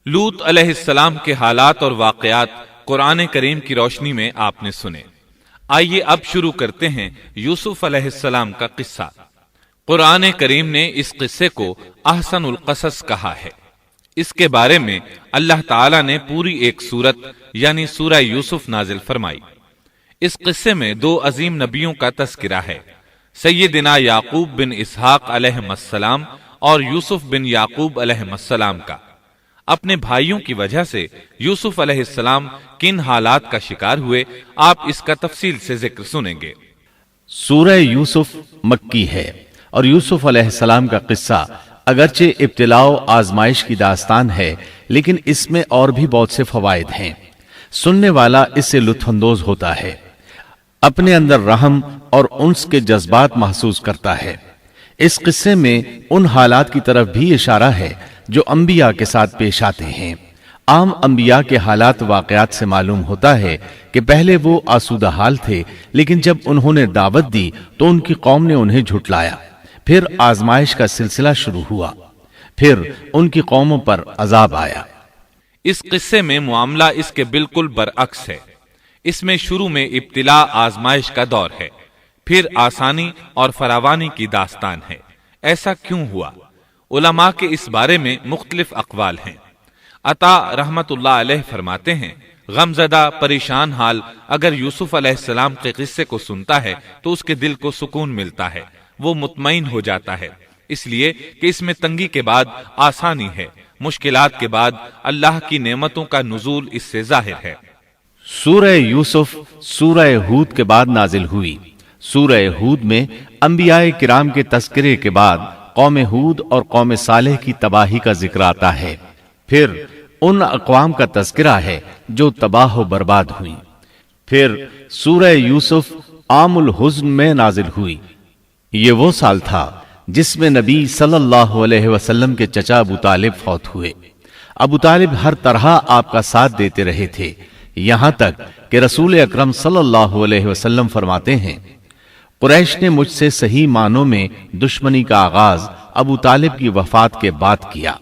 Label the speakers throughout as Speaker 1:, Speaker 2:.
Speaker 1: لوط علیہ السلام کے حالات اور واقعات قرآن کریم کی روشنی میں آپ نے سنے۔ آئیے اب شروع کرتے ہیں یوسف علیہ السلام کا قصہ۔ قرآن کریم نے اس قصے کو احسن القصص کہا ہے۔ اس کے بارے میں اللہ تعالی نے پوری ایک سورت یعنی سورہ یوسف نازل فرمائی۔ اس قصے میں دو عظیم نبیوں کا تذکرہ ہے، سیدنا یعقوب بن اسحاق علیہ السلام اور یوسف بن یعقوب علیہ السلام کا۔ اپنے بھائیوں کی وجہ سے یوسف علیہ السلام کن حالات کا شکار ہوئے، آپ اس کا تفصیل سے ذکر سنیں گے۔
Speaker 2: سورہ یوسف مکی ہے اور یوسف علیہ السلام کا قصہ اگرچہ ابتلاء و آزمائش کی داستان ہے، لیکن اس میں اور بھی بہت سے فوائد ہیں۔ سننے والا اس سے لطف اندوز ہوتا ہے، اپنے اندر رحم اور انس کے جذبات محسوس کرتا ہے۔ اس قصے میں ان حالات کی طرف بھی اشارہ ہے جو انبیاء کے ساتھ پیش آتے ہیں۔ عام انبیاء کے حالات واقعات سے معلوم ہوتا ہے کہ پہلے وہ آسودہ حال تھے، لیکن جب انہوں نے دعوت دی تو ان کی قوم نے انہیں جھٹلایا، پھر آزمائش کا سلسلہ شروع ہوا، پھر ان کی قوموں پر عذاب آیا۔
Speaker 1: اس قصے میں معاملہ اس کے بالکل برعکس ہے۔ اس میں شروع میں ابتلاء آزمائش کا دور ہے، پھر آسانی اور فراوانی کی داستان ہے۔ ایسا کیوں ہوا؟ علماء کے اس بارے میں مختلف اقوال ہیں۔ عطا رحمت اللہ علیہ فرماتے ہیں، غمزدہ پریشان حال اگر یوسف علیہ السلام کے قصے کو سنتا ہے تو اس کے دل کو سکون ملتا ہے، وہ مطمئن ہو جاتا ہے، اس لیے کہ اس میں تنگی کے بعد آسانی ہے، مشکلات کے بعد اللہ کی نعمتوں کا نزول اس سے ظاہر ہے۔
Speaker 2: سورہ یوسف سورہ ہود کے بعد نازل ہوئی۔ سورہ ہود میں انبیاء کرام کے تذکرے کے بعد قوم ہود اور قوم صالح کی تباہی کا ذکر آتا ہے، پھر ان اقوام کا تذکرہ ہے جو تباہ و برباد ہوئی۔ پھر سورہ یوسف عام الحزن میں نازل ہوئی۔ یہ وہ سال تھا جس میں نبی صلی اللہ علیہ وسلم کے چچا ابو طالب فوت ہوئے۔ ابو طالب ہر طرح آپ کا ساتھ دیتے رہے تھے، یہاں تک کہ رسول اکرم صلی اللہ علیہ وسلم فرماتے ہیں، قریش نے مجھ سے صحیح معنوں میں دشمنی کا آغاز ابو طالب کی وفات کے بعد کیا۔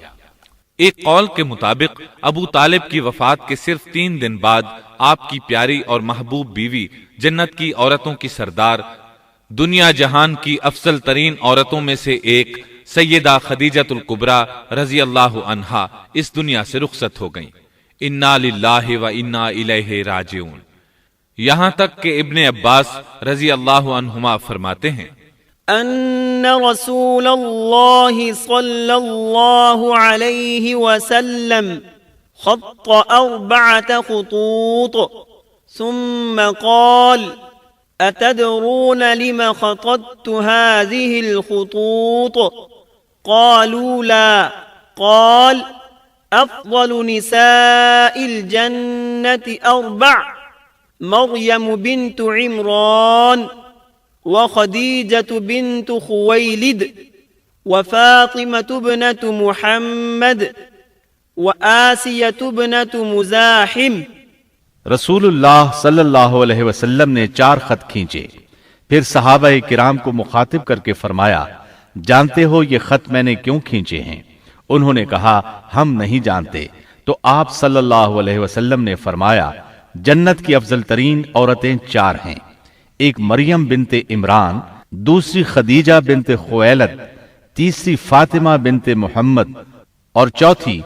Speaker 1: ایک قول کے مطابق ابو طالب کی وفات کے صرف 3 دن بعد آپ کی پیاری اور محبوب بیوی، جنت کی عورتوں کی سردار، دنیا جہان کی افضل ترین عورتوں میں سے ایک سیدہ خدیجۃ الکبریٰ رضی اللہ عنہا اس دنیا سے رخصت ہو گئیں۔ انا للہ و انا الیہ راجعون۔ یہاں تک کہ ابن عباس رضی اللہ عنہما فرماتے ہیں،
Speaker 3: ان رسول اللہ صلی اللہ علیہ وسلم خط 4 خطوط ثم قال اتدرون لم خططت هذه الخطوط قالوا لا قال افضل نساء الجنة 4 مريم بنت عمران وخديجة بنت خويلد وفاطمة ابنة محمد وآسية ابنة مزاحم۔
Speaker 2: رسول اللہ صلی اللہ علیہ وسلم نے 4 خط کھینچے، پھر صحابہ کرام کو مخاطب کر کے فرمایا، جانتے ہو یہ خط میں نے کیوں کھینچے ہیں؟ انہوں نے کہا ہم نہیں جانتے۔ تو آپ صلی اللہ علیہ وسلم نے فرمایا، جنت کی افضل ترین عورتیں 4 ہیں، ایک مریم بنت عمران، دوسری خدیجہ بنت خویلد، تیسری فاطمہ بنت محمد اور چوتھی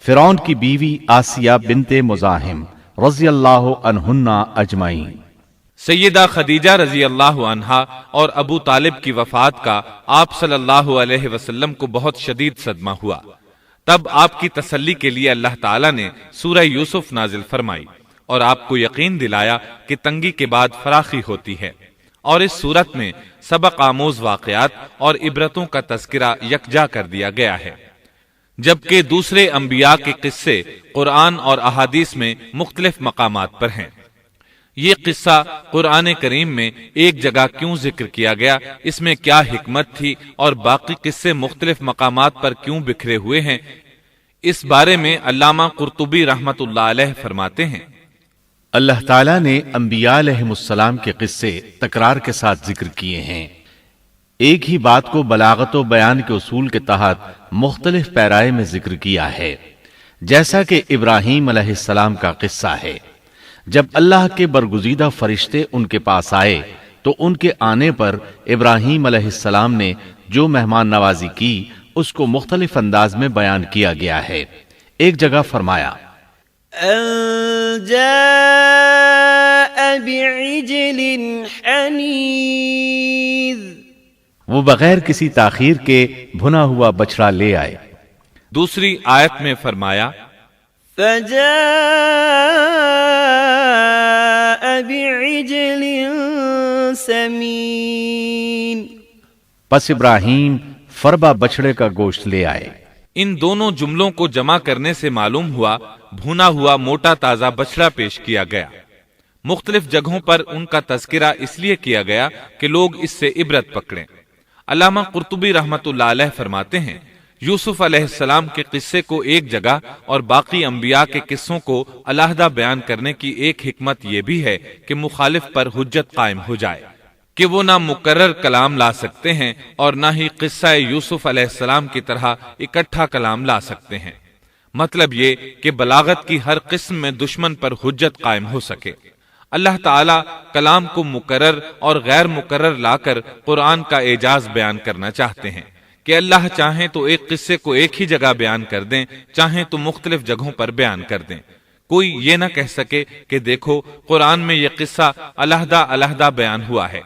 Speaker 2: فرعون کی بیوی آسیہ بنت مزاحم رضی اللہ عنہن اجمعین۔
Speaker 1: سیدہ خدیجہ رضی اللہ عنہا اور ابو طالب کی وفات کا آپ صلی اللہ علیہ وسلم کو بہت شدید صدمہ ہوا۔ تب آپ کی تسلی کے لیے اللہ تعالیٰ نے سورہ یوسف نازل فرمائی اور آپ کو یقین دلایا کہ تنگی کے بعد فراخی ہوتی ہے، اور اس صورت میں سبق آموز واقعات اور عبرتوں کا تذکرہ یکجا کر دیا گیا ہے، جبکہ دوسرے انبیاء کے قصے قرآن اور احادیث میں مختلف مقامات پر ہیں۔ یہ قصہ قرآن کریم میں ایک جگہ کیوں ذکر کیا گیا، اس میں کیا حکمت تھی، اور باقی قصے مختلف مقامات پر کیوں بکھرے ہوئے ہیں، اس بارے میں علامہ قرطبی رحمت اللہ علیہ فرماتے ہیں،
Speaker 2: اللہ تعالیٰ نے انبیاء علیہم السلام کے قصے تکرار کے ساتھ ذکر کیے ہیں۔ ایک ہی بات کو بلاغت و بیان کے اصول کے تحت مختلف پیرائے میں ذکر کیا ہے۔ جیسا کہ ابراہیم علیہ السلام کا قصہ ہے، جب اللہ کے برگزیدہ فرشتے ان کے پاس آئے تو ان کے آنے پر ابراہیم علیہ السلام نے جو مہمان نوازی کی اس کو مختلف انداز میں بیان کیا گیا ہے۔ ایک جگہ فرمایا
Speaker 3: أن جاء بعجل حنيذ،
Speaker 2: وہ بغیر کسی تاخیر کے بھنا ہوا بچڑا لے آئے۔
Speaker 1: دوسری آیت میں فرمایا
Speaker 3: فجاء بعجل سمين،
Speaker 2: پس ابراہیم فربا بچڑے کا گوشت لے آئے۔
Speaker 1: ان دونوں جملوں کو جمع کرنے سے معلوم ہوا بھونا ہوا موٹا تازہ بچڑا پیش کیا گیا۔ مختلف جگہوں پر ان کا تذکرہ اس لیے کیا گیا کہ لوگ اس سے عبرت پکڑیں۔ علامہ قرطبی رحمۃ اللہ علیہ فرماتے ہیں یوسف علیہ السلام کے قصے کو ایک جگہ اور باقی انبیاء کے قصوں کو علیحدہ بیان کرنے کی ایک حکمت یہ بھی ہے کہ مخالف پر حجت قائم ہو جائے کہ وہ نہ مکرر کلام لا سکتے ہیں اور نہ ہی قصہ یوسف علیہ السلام کی طرح اکٹھا کلام لا سکتے ہیں۔ مطلب یہ کہ بلاغت کی ہر قسم میں دشمن پر حجت قائم ہو سکے۔ اللہ تعالیٰ کلام کو مکرر اور غیر مکرر لا کر قرآن کا اعجاز بیان کرنا چاہتے ہیں کہ اللہ چاہیں تو ایک قصے کو ایک ہی جگہ بیان کر دیں، چاہیں تو مختلف جگہوں پر بیان کر دیں۔ کوئی یہ نہ کہہ سکے کہ دیکھو قرآن میں یہ قصہ علیحدہ علیحدہ بیان ہوا ہے،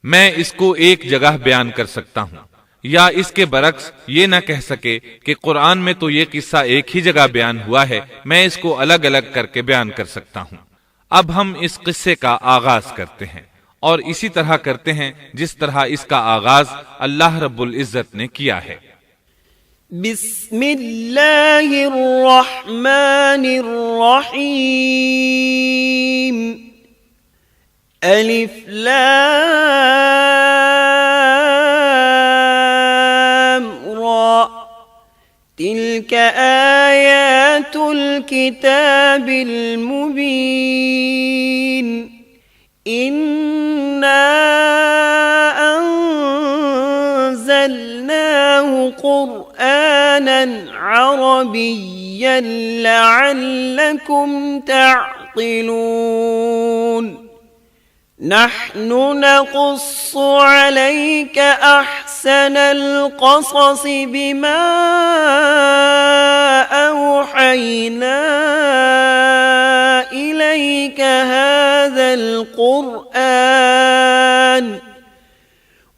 Speaker 1: میں اس کو ایک جگہ بیان کر سکتا ہوں، یا اس کے برعکس یہ نہ کہہ سکے کہ قرآن میں تو یہ قصہ ایک ہی جگہ بیان ہوا ہے، میں اس کو الگ الگ کر کے بیان کر سکتا ہوں۔ اب ہم اس قصے کا آغاز کرتے ہیں اور اسی طرح کرتے ہیں جس طرح اس کا آغاز اللہ رب العزت نے کیا ہے۔
Speaker 3: بسم اللہ الرحمن الرحیم، الف لام را، تلك آیات الكتاب المبین، إنا أنزلناه قرآنا عربيا لعلكم تعقلون، نحن نقص عليك أحسن القصص بما أوحينا إليك هذا القرآن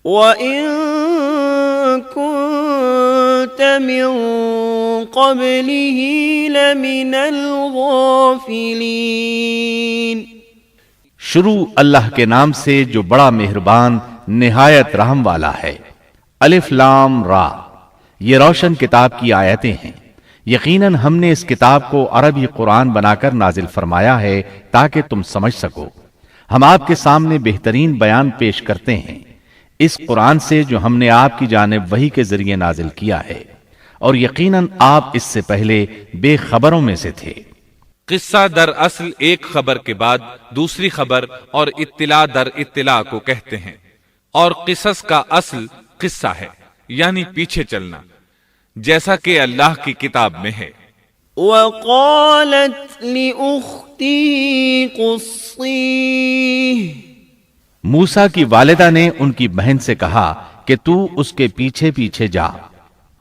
Speaker 3: وإن كنت من قبله لمن الغافلين۔
Speaker 2: شروع اللہ کے نام سے جو بڑا مہربان نہایت رحم والا ہے۔ الف لام را، یہ روشن کتاب کی آیتیں ہیں۔ یقیناً ہم نے اس کتاب کو عربی قرآن بنا کر نازل فرمایا ہے تاکہ تم سمجھ سکو۔ ہم آپ کے سامنے بہترین بیان پیش کرتے ہیں اس قرآن سے جو ہم نے آپ کی جانب وحی کے ذریعے نازل کیا ہے، اور یقیناً آپ اس سے پہلے بے خبروں میں سے تھے۔
Speaker 1: قصہ در اصل ایک خبر کے بعد دوسری خبر اور اطلاع در اطلاع کو کہتے ہیں، اور قصص کا اصل قصہ ہے یعنی پیچھے چلنا، جیسا کہ اللہ کی کتاب میں ہے۔
Speaker 3: وقالت لأخته قصيه،
Speaker 2: موسیٰ کی والدہ نے ان کی بہن سے کہا کہ تو اس کے پیچھے پیچھے جا۔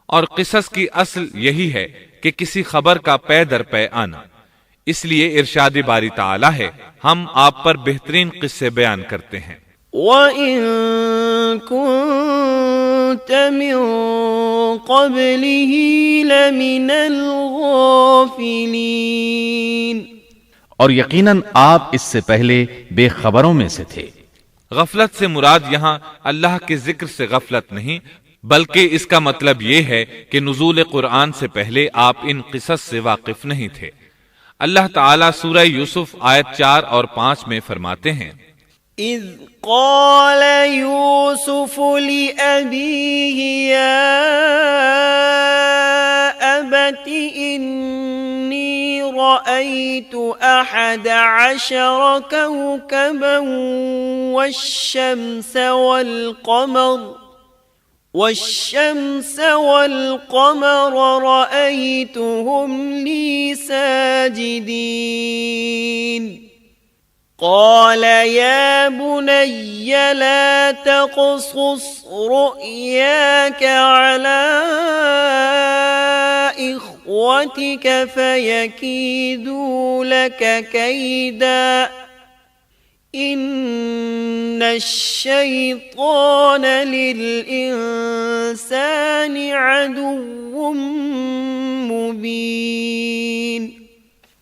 Speaker 1: اور قصص کی اصل یہی ہے کہ کسی خبر کا پے در پے آنا، اس لیے ارشاد باری تعالی ہے ہم آپ پر بہترین قصے بیان کرتے ہیں۔
Speaker 3: وَإِن كُنتَ مِن قَبْلِهِ لَمِنَ الْغَافِلِينَ،
Speaker 2: اور یقیناً آپ اس سے پہلے بے خبروں میں سے تھے۔
Speaker 1: غفلت سے مراد یہاں اللہ کے ذکر سے غفلت نہیں، بلکہ اس کا مطلب یہ ہے کہ نزول قرآن سے پہلے آپ ان قصص سے واقف نہیں تھے۔ اللہ تعالیٰ سورہ یوسف آیت 4 اور 5 میں فرماتے ہیں
Speaker 3: إذ قال يوسف لأبيه يا أبت إني رأيت 11 كوكبا والشمس والقمر والشمس والقمر رأيتهم لي ساجدين قال يا بني لا تقصص رؤياك على إخوتك فيكيدوا لك كيدا إن الشيطان للإنسان عدو مبين۔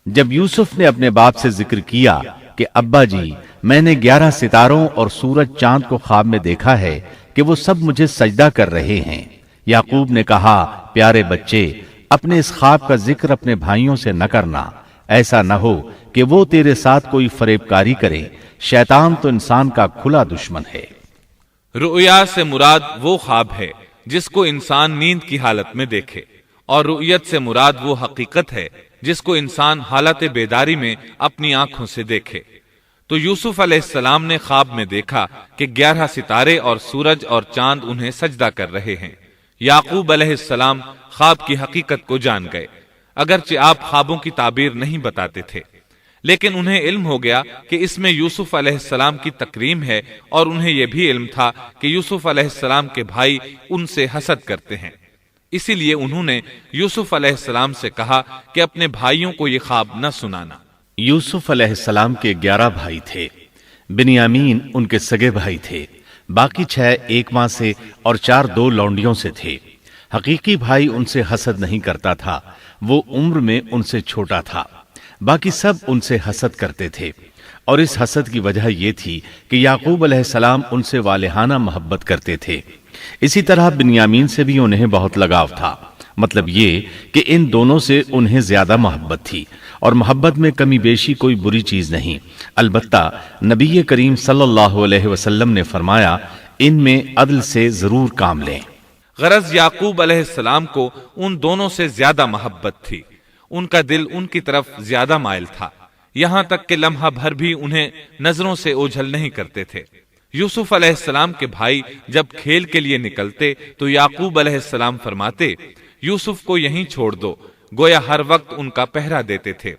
Speaker 2: جب یوسف نے اپنے باپ سے ذکر کیا کہ ابا جی میں نے 11 ستاروں اور سورج چاند کو خواب میں دیکھا ہے کہ وہ سب مجھے سجدہ کر رہے ہیں، یعقوب نے کہا پیارے بچے اپنے اس خواب کا ذکر اپنے بھائیوں سے نہ کرنا، ایسا نہ ہو کہ وہ تیرے ساتھ کوئی فریب کاری کرے، شیطان تو انسان کا کھلا دشمن ہے۔
Speaker 1: رؤیا سے مراد وہ خواب ہے جس کو انسان نیند کی حالت میں دیکھے، اور رؤیت سے مراد وہ حقیقت ہے جس کو انسان حالت بیداری میں اپنی آنکھوں سے دیکھے۔ تو یوسف علیہ السلام نے خواب میں دیکھا کہ 11 ستارے اور سورج اور چاند انہیں سجدہ کر رہے ہیں۔ یعقوب علیہ السلام خواب کی حقیقت کو جان گئے، اگرچہ آپ خوابوں کی تعبیر نہیں بتاتے تھے، لیکن انہیں علم ہو گیا کہ اس میں یوسف علیہ السلام کی تکریم ہے، اور انہیں یہ بھی علم تھا کہ یوسف علیہ السلام کے بھائی ان سے حسد کرتے ہیں، اسی لیے انہوں نے یوسف علیہ السلام سے کہا کہ اپنے بھائیوں کو یہ خواب نہ سنانا۔
Speaker 2: یوسف علیہ السلام کے 11 بھائی تھے، بنیامین ان کے سگے بھائی تھے، باقی 6 ایک ماں سے اور 4 2 لونڈیوں سے تھے۔ حقیقی بھائی ان سے حسد نہیں کرتا تھا، وہ عمر میں ان سے چھوٹا تھا، باقی سب ان سے حسد کرتے تھے، اور اس حسد کی وجہ یہ تھی کہ یعقوب علیہ السلام ان سے والہانہ محبت کرتے تھے۔ اسی طرح بنیامین سے بھی انہیں بہت لگاؤ تھا، مطلب یہ کہ ان دونوں سے انہیں زیادہ محبت تھی، اور محبت میں کمی بیشی کوئی بری چیز نہیں، البتہ نبی کریم صلی اللہ علیہ وسلم نے فرمایا ان میں عدل سے ضرور کام لیں۔
Speaker 1: غرض یعقوب علیہ السلام کو ان دونوں سے زیادہ محبت تھی، ان کا دل ان کی طرف زیادہ مائل تھا، یہاں تک کہ لمحہ بھر بھی انہیں نظروں سے اوجھل نہیں کرتے تھے۔ یوسف علیہ السلام کے بھائی جب کھیل کے لیے نکلتے تو یعقوب علیہ السلام فرماتے یوسف کو یہیں چھوڑ دو، گویا ہر وقت ان کا پہرا دیتے تھے۔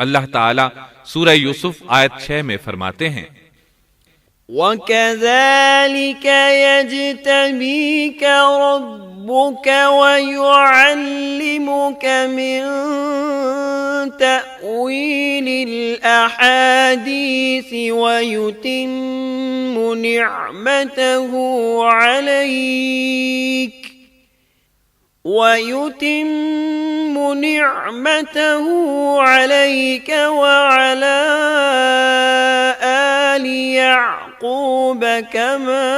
Speaker 1: اللہ تعالیٰ سورہ یوسف آیت 6 میں فرماتے ہیں
Speaker 3: وَكَذَلِكَ يَجْتَبِيكَ رَبُّكَ وَيُعَلِّمُكَ مِن تَأْوِيلِ الْأَحَادِيثِ وَيُتِمُّ نِعْمَتَهُ عَلَيْكَ وَعَلَى آلِ يَعْقُوبَ كَمَا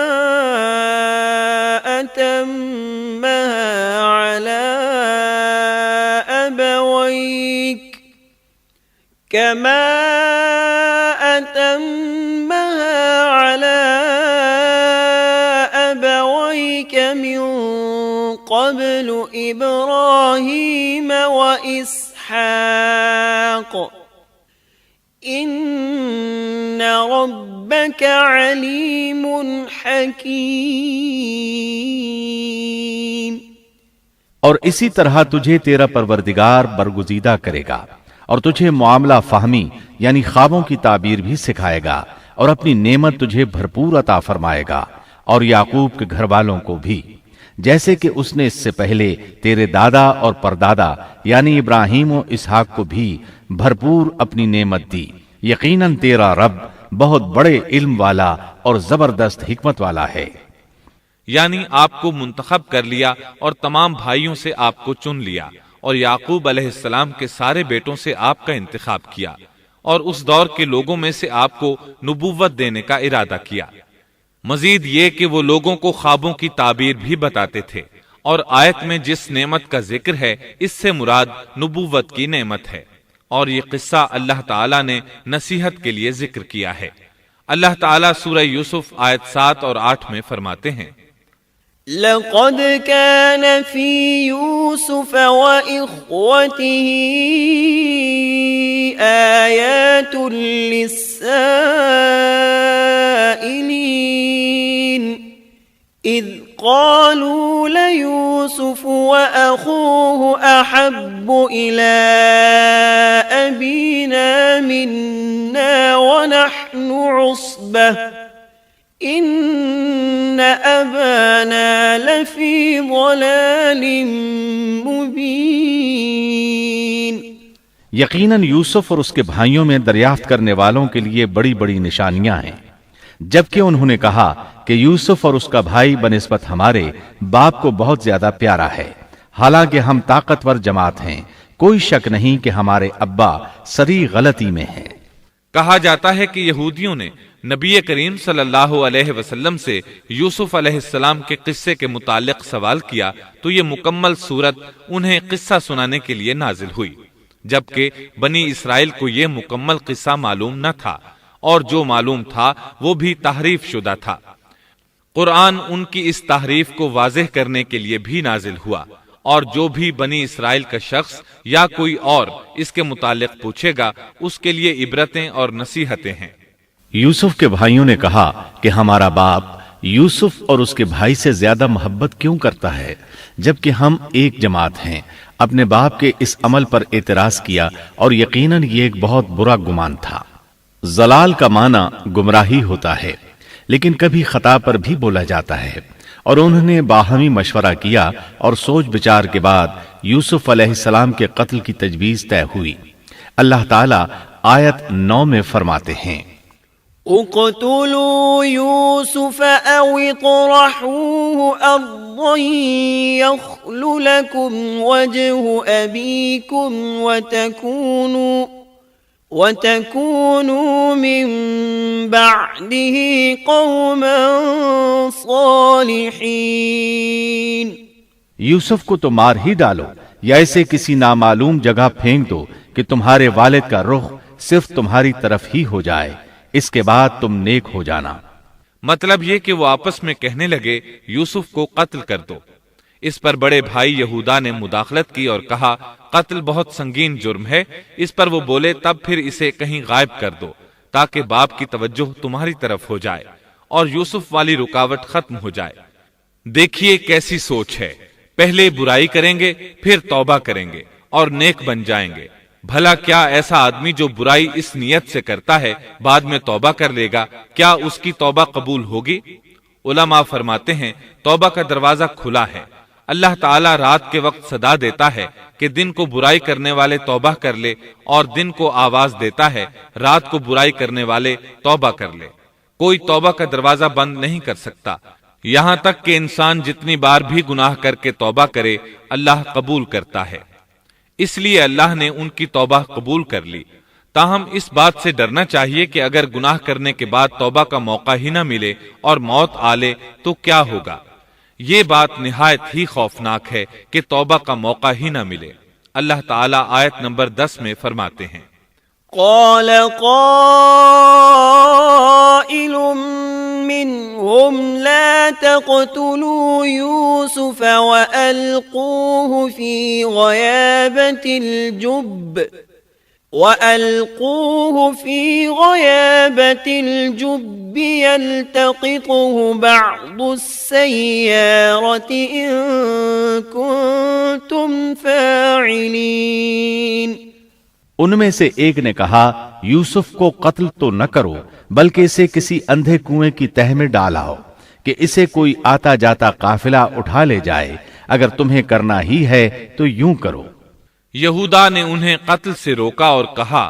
Speaker 3: أَتَمَّهَا عَلَى أَبَوَيْكَ مِن قَبْلُ إِبْرَاهِيمَ وَإِسْحَاقَ إِنَّ رَبَّكَ عَلِيمٌ حَكِيمٌ۔
Speaker 2: اور اسی طرح تجھے تیرا پروردگار برگزیدہ کرے گا، اور تجھے معاملہ فہمی یعنی خوابوں کی تعبیر بھی سکھائے گا، اور اپنی نعمت تجھے بھرپور عطا فرمائے گا، اور یعقوب کے گھر والوں کو بھی، جیسے کہ اس نے اس سے پہلے تیرے دادا اور پردادا یعنی ابراہیم و اسحاق کو بھی بھرپور اپنی نعمت دی۔ یقیناً تیرا رب بہت بڑے علم والا اور زبردست حکمت والا ہے۔
Speaker 1: یعنی آپ کو منتخب کر لیا اور تمام بھائیوں سے آپ کو چن لیا، اور یعقوب علیہ السلام کے سارے بیٹوں سے آپ کا انتخاب کیا، اور اس دور کے لوگوں میں سے آپ کو نبوت دینے کا ارادہ کیا۔ مزید یہ کہ وہ لوگوں کو خوابوں کی تعبیر بھی بتاتے تھے، اور آیت میں جس نعمت کا ذکر ہے اس سے مراد نبوت کی نعمت ہے، اور یہ قصہ اللہ تعالیٰ نے نصیحت کے لیے ذکر کیا ہے۔ اللہ تعالیٰ سورہ یوسف آیت 7 اور 8 میں فرماتے ہیں
Speaker 3: لَقَدْ كَانَ فِي يُوسُفَ وَإِخْوَتِهِ آيَاتٌ لِلسَّائِلِينَ إِذْ قالوا ليوسف وأخوه أحب إلى أبينا منا ونحن عصبة إن أبانا لفي ضلال مبين۔
Speaker 2: یقیناً یوسف اور اس کے بھائیوں میں دریافت کرنے والوں کے لیے بڑی بڑی نشانیاں ہیں، جبکہ انہوں نے کہا کہ یوسف اور اس کا بھائی بنسبت ہمارے باپ کو بہت زیادہ پیارا ہے، حالانکہ ہم طاقتور جماعت ہیں، کوئی شک نہیں کہ ہمارے ابا سری غلطی میں ہیں۔
Speaker 1: کہا جاتا ہے کہ یہودیوں نے نبی کریم صلی اللہ علیہ وسلم سے یوسف علیہ السلام کے قصے کے متعلق سوال کیا تو یہ مکمل صورت انہیں قصہ سنانے کے لیے نازل ہوئی، جبکہ بنی اسرائیل کو یہ مکمل قصہ معلوم نہ تھا، اور جو معلوم تھا وہ بھی تحریف شدہ تھا۔ قرآن ان کی اس تحریف کو واضح کرنے کے لیے بھی نازل ہوا، اور جو بھی بنی اسرائیل کا شخص یا کوئی اور اس کے متعلق پوچھے گا اس کے لیے عبرتیں اور نصیحتیں ہیں۔
Speaker 2: یوسف کے بھائیوں نے کہا کہ ہمارا باپ یوسف اور اس کے بھائی سے زیادہ محبت کیوں کرتا ہے، جبکہ ہم ایک جماعت ہیں۔ اپنے باپ کے اس عمل پر اعتراض کیا، اور یقیناً یہ ایک بہت برا گمان تھا۔ ضلال کا معنی گمراہی ہوتا ہے، لیکن کبھی خطا پر بھی بولا جاتا ہے، اور انہوں نے باہمی مشورہ کیا اور سوچ بچار کے بعد یوسف علیہ السلام کے قتل کی تجویز طے ہوئی۔ اللہ تعالیٰ آیت 9 میں فرماتے ہیں،
Speaker 3: اقتلوا يوسف أو اطرحوه أرضا يخل لكم وجه أبيكم وتكونوا من بعده قوما صالحين۔
Speaker 2: یوسف کو تو مار ہی ڈالو یا اسے کسی نامعلوم جگہ پھینک دو کہ تمہارے والد کا رخ صرف تمہاری طرف ہی ہو جائے، اس کے بعد تم نیک ہو جانا۔
Speaker 1: مطلب یہ کہ وہ آپس میں کہنے لگے یوسف کو قتل کر دو۔ اس پر بڑے بھائی یہودا نے مداخلت کی اور کہا قتل بہت سنگین جرم ہے۔ اس پر وہ بولے تب پھر اسے کہیں غائب کر دو تاکہ باپ کی توجہ تمہاری طرف ہو جائے اور یوسف والی رکاوٹ ختم ہو جائے۔ دیکھیے کیسی سوچ ہے، پہلے برائی کریں گے پھر توبہ کریں گے اور نیک بن جائیں گے۔ بھلا کیا ایسا آدمی جو برائی اس نیت سے کرتا ہے بعد میں توبہ کر لے گا، کیا اس کی توبہ قبول ہوگی؟ علماء فرماتے ہیں توبہ کا دروازہ کھلا ہے۔ اللہ تعالیٰ رات کے وقت صدا دیتا ہے کہ دن کو برائی کرنے والے توبہ کر لے، اور دن کو آواز دیتا ہے رات کو برائی کرنے والے توبہ کر لے۔ کوئی توبہ کا دروازہ بند نہیں کر سکتا، یہاں تک کہ انسان جتنی بار بھی گناہ کر کے توبہ کرے اللہ قبول کرتا ہے۔ اس لیے اللہ نے ان کی توبہ قبول کر لی۔ تاہم اس بات سے ڈرنا چاہیے کہ اگر گناہ کرنے کے بعد توبہ کا موقع ہی نہ ملے اور موت آ لے تو کیا ہوگا؟ یہ بات نہایت ہی خوفناک ہے کہ توبہ کا موقع ہی نہ ملے۔ اللہ تعالیٰ آیت نمبر 10 میں فرماتے ہیں،
Speaker 3: قال قائل منهم لا تقتلوا يوسف وألقوه في غيابة الجب يلتقطه بعض السيارة إن كنتم فاعلين۔
Speaker 2: ان میں سے ایک نے کہا یوسف کو قتل تو نہ کرو بلکہ اسے کسی اندھے کنویں کی تہ میں ڈالاؤ کہ اسے کوئی آتا جاتا قافلہ اٹھا لے جائے، اگر تمہیں کرنا ہی ہے تو یوں کرو۔
Speaker 1: یہودا نے انہیں قتل سے روکا اور کہا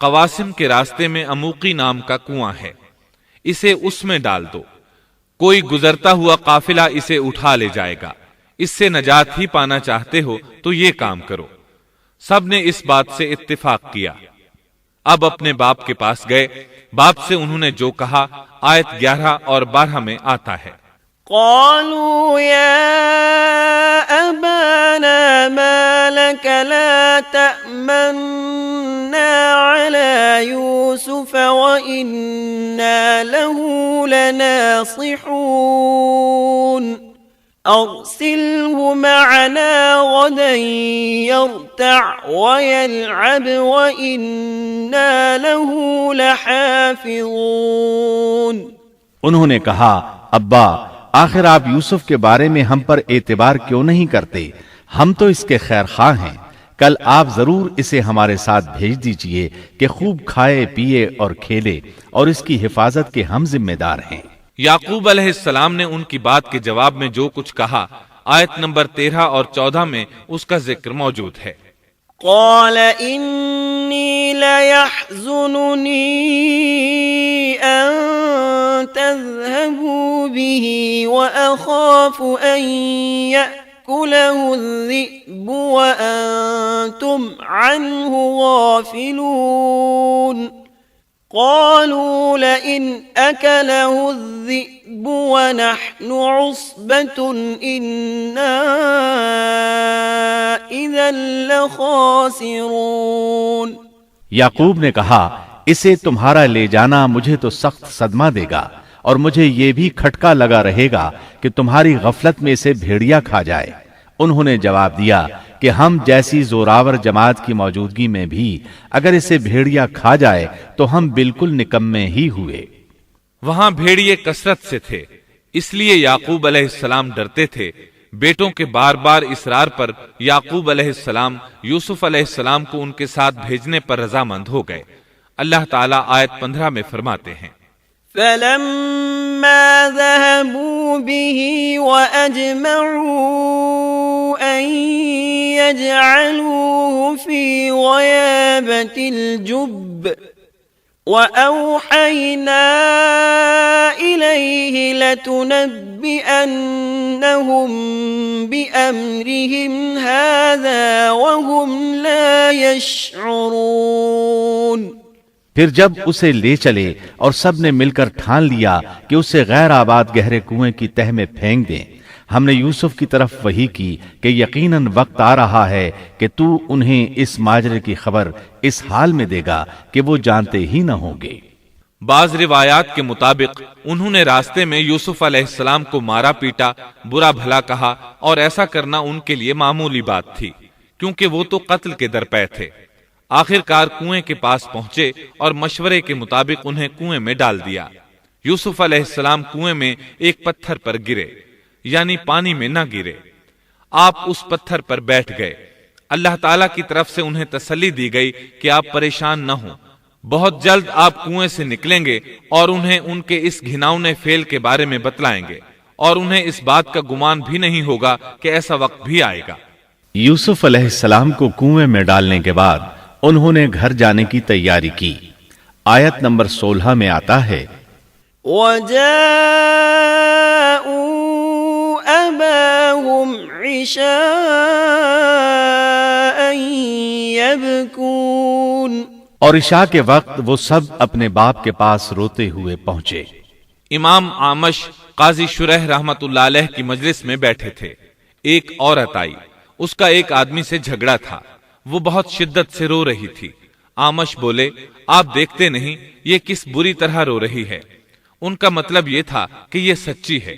Speaker 1: قواسم کے راستے میں اموقی نام کا کنواں ہے، اسے اس میں ڈال دو، کوئی گزرتا ہوا قافلہ اسے اٹھا لے جائے گا، اس سے نجات ہی پانا چاہتے ہو تو یہ کام کرو۔ سب نے اس بات سے اتفاق کیا۔ اب اپنے باپ کے پاس گئے، باپ سے انہوں نے جو کہا آیت 11 اور 12 میں آتا ہے،
Speaker 3: قالوا يا أبانا ما لك لا تأمنا على يوسف وإنا له لناصحون أرسله معنا غدا يرتع ويلعب وإنا له لحافظون۔
Speaker 2: انہوں نے کہا ابا آخر آپ یوسف کے بارے میں ہم پر اعتبار کیوں نہیں کرتے؟ ہم تو اس کے خیر خواہ ہیں۔ کل آپ ضرور اسے ہمارے ساتھ بھیج دیجئے کہ خوب کھائے پیے اور کھیلے، اور اس کی حفاظت کے ہم ذمہ دار ہیں۔
Speaker 1: یعقوب علیہ السلام نے ان کی بات کے جواب میں جو کچھ کہا، آیت نمبر 13 اور 14 میں اس کا ذکر موجود ہے۔
Speaker 3: قال إني ليحزنني أن تذهبوا به وأخاف أن يأكله الذئب وأنتم عنه غافلون قالوا لئن أكله الذئب ونحن عصبة إنا إذا لخاسرون۔
Speaker 2: یعقوب نے کہا اسے تمہارا لے جانا مجھے تو سخت صدمہ دے گا، اور مجھے یہ بھی کھٹکا لگا رہے گا کہ تمہاری غفلت میں اسے بھیڑیا کھا جائے۔ انہوں نے جواب دیا کہ ہم جیسی زوراور جماعت کی موجودگی میں بھی اگر اسے بھیڑیا کھا جائے تو ہم بالکل نکمے ہی ہوئے۔
Speaker 1: وہاں بھیڑیے کثرت سے تھے، اس لیے یعقوب علیہ السلام ڈرتے تھے۔ بیٹوں کے بار بار اصرار پر یعقوب علیہ السلام یوسف علیہ السلام کو ان کے ساتھ بھیجنے پر رضامند ہو گئے۔ اللہ تعالیٰ آیت 15 میں فرماتے ہیں،
Speaker 3: فلما ذهبوا به وأجمعوا أن يجعلوه في غيابة الجب وأوحينا إليه لتنبئنهم بأمرهم هذا وهم لا يشعرون۔
Speaker 2: پھر جب اسے لے چلے اور سب نے مل کر ٹھان لیا کہ اسے غیر آباد گہرے کنویں کی تہ میں پھینک دیں، ہم نے یوسف کی طرف وحی کی کہ یقیناً وقت آ رہا ہے کہ تو انہیں اس ماجرے کی خبر اس حال میں دے گا کہ وہ جانتے ہی نہ ہوں گے۔
Speaker 1: بعض روایات کے مطابق انہوں نے راستے میں یوسف علیہ السلام کو مارا پیٹا، برا بھلا کہا، اور ایسا کرنا ان کے لیے معمولی بات تھی، کیونکہ وہ تو قتل کے درپے تھے۔ آخر کار کنویں کے پاس پہنچے اور مشورے کے مطابق انہیں کنویں میں ڈال دیا۔ یوسف علیہ السلام کنویں میں ایک پتھر پر گرے، یعنی پانی میں نہ گرے۔ آپ اس پتھر پر بیٹھ گئے۔ اللہ تعالیٰ کی طرف سے انہیں تسلی دی گئی کہ آپ پریشان نہ ہوں، بہت جلد آپ کنویں سے نکلیں گے اور انہیں ان کے اس گھناؤنے فعل کے بارے میں بتلائیں گے، اور انہیں اس بات کا گمان بھی نہیں ہوگا کہ ایسا وقت بھی آئے گا۔
Speaker 2: یوسف علیہ السلام کو کنویں میں ڈالنے کے بعد انہوں نے گھر جانے کی تیاری کی۔ آیت نمبر 16 میں آتا ہے،
Speaker 3: وَجَاءُوا أَبَاهُمْ عِشَاءً يَبْكُونَ،
Speaker 2: اور عشاء کے وقت وہ سب اپنے باپ کے پاس روتے ہوئے پہنچے۔
Speaker 1: امام عامش قاضی شریح رحمت اللہ علیہ کی مجلس میں بیٹھے تھے۔ ایک عورت آئی، اس کا ایک آدمی سے جھگڑا تھا، وہ بہت شدت سے رو رہی تھی۔ عامش بولے، آپ دیکھتے نہیں یہ کس بری طرح رو رہی ہے؟ ان کا مطلب یہ تھا کہ یہ سچی ہے۔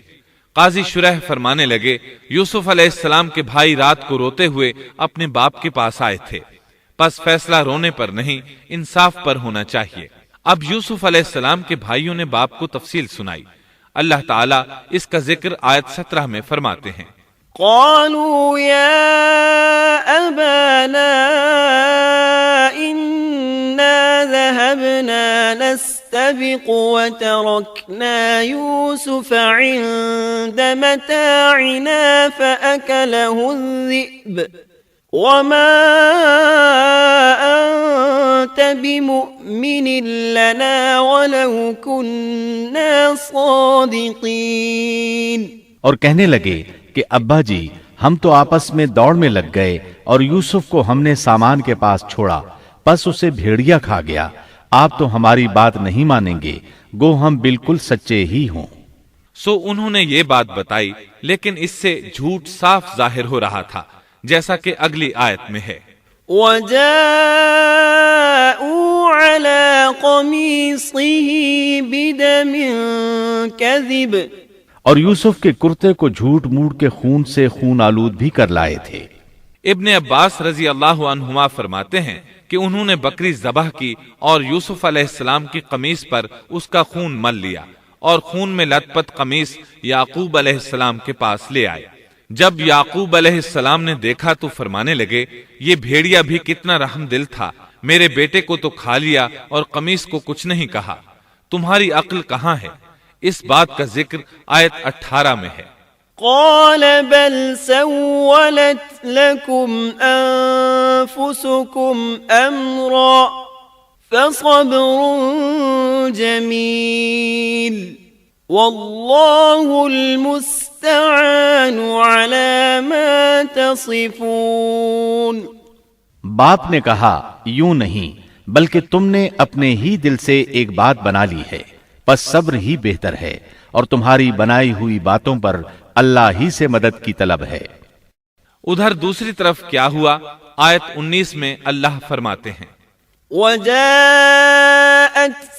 Speaker 1: قاضی شریح فرمانے لگے، یوسف علیہ السلام کے بھائی رات کو روتے ہوئے اپنے باپ کے پاس آئے تھے، پس فیصلہ رونے پر نہیں انصاف پر ہونا چاہیے۔ اب یوسف علیہ السلام کے بھائیوں نے باپ کو تفصیل سنائی۔ اللہ تعالیٰ اس کا ذکر آیت 17 میں فرماتے ہیں،
Speaker 3: قالوا يا أبانا إنا ذهبنا نستبق وتركنا يوسف عند متاعنا فأكله الذئب وما أنت بمؤمن لنا ولو كنا صادقين۔
Speaker 2: اور کہنے لگے کہ ابا جی ہم تو آپس میں دوڑ میں لگ گئے اور یوسف کو ہم نے سامان کے پاس چھوڑا، پس اسے بھیڑیا کھا گیا۔ آپ تو ہماری بات نہیں مانیں گے، گو ہم بالکل سچے ہی ہوں۔
Speaker 1: سو انہوں نے یہ بات بتائی، لیکن اس سے جھوٹ صاف ظاہر ہو رہا تھا، جیسا کہ اگلی آیت میں ہے،
Speaker 3: وَجَاءُوا عَلَى قَمِيصِهِ بِدَمٍ كَذِبٍ،
Speaker 2: اور یوسف کے کرتے کو جھوٹ موٹ کے خون سے خون آلود بھی کر لائے تھے۔
Speaker 1: ابن عباس رضی اللہ عنہما فرماتے ہیں کہ انہوں نے بکری ذبح کی اور یوسف علیہ السلام کی قمیص پر اس کا خون مل لیا اور خون میں لت پت قمیص یعقوب علیہ السلام کے پاس لے آئے۔ جب یعقوب علیہ السلام نے دیکھا تو فرمانے لگے، یہ بھیڑیا بھی کتنا رحم دل تھا، میرے بیٹے کو تو کھا لیا اور قمیص کو کچھ نہیں کہا، تمہاری عقل کہاں ہے؟ اس بات کا ذکر آیت 18 میں ہے۔
Speaker 3: قال بل سولت لكم أنفسكم أمرا فصبر جميل والله المستعان على ما تصفون۔
Speaker 2: باپ نے کہا، یوں نہیں بلکہ تم نے اپنے ہی دل سے ایک بات بنا لی ہے، پس صبر ہی بہتر ہے، اور تمہاری بنائی ہوئی باتوں پر اللہ ہی سے مدد کی طلب ہے۔
Speaker 1: ادھر دوسری طرف کیا ہوا؟ آیت 19 میں اللہ فرماتے ہیں،
Speaker 3: وجاءت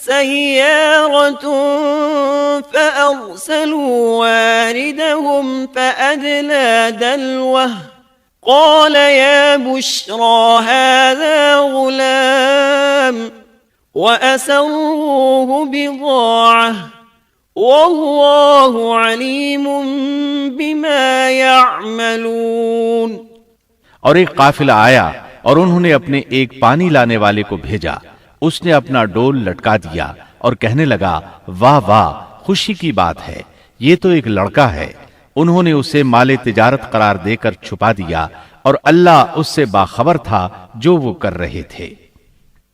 Speaker 3: سيارة فأرسلوا واردهم فأدلى دلوه قال يا بشرى هذا غلام وأسروه بضاعة والله عليم بما يعملون۔
Speaker 2: اور ایک قافلہ آیا اور انہوں نے اپنے ایک پانی لانے والے کو بھیجا، اس نے اپنا ڈول لٹکا دیا اور کہنے لگا، واہ واہ، خوشی کی بات ہے، یہ تو ایک لڑکا ہے۔ انہوں نے اسے مال تجارت قرار دے کر چھپا دیا، اور اللہ اس سے باخبر تھا جو وہ کر رہے تھے۔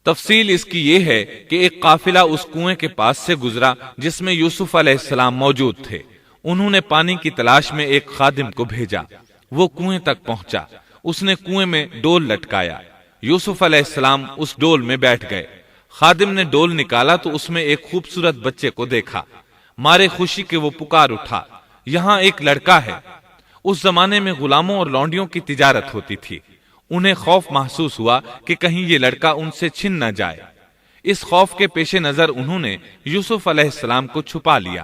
Speaker 1: تفصیل اس کی یہ ہے کہ ایک قافلہ اس کنویں کے پاس سے گزرا جس میں یوسف علیہ السلام موجود تھے۔ انہوں نے پانی کی تلاش میں ایک خادم کو بھیجا، وہ کنویں تک پہنچا، اس نے کنویں میں ڈول لٹکایا، یوسف علیہ السلام اس ڈول میں بیٹھ گئے۔ خادم نے ڈول نکالا تو اس میں ایک خوبصورت بچے کو دیکھا، مارے خوشی کے وہ پکار اٹھا، یہاں ایک لڑکا ہے۔ اس زمانے میں غلاموں اور لونڈیوں کی تجارت ہوتی تھی، انہیں خوف محسوس ہوا کہ کہیں یہ لڑکا ان سے چھن نہ جائے۔ اس خوف کے پیش نظر انہوں نے یوسف علیہ السلام کو چھپا لیا۔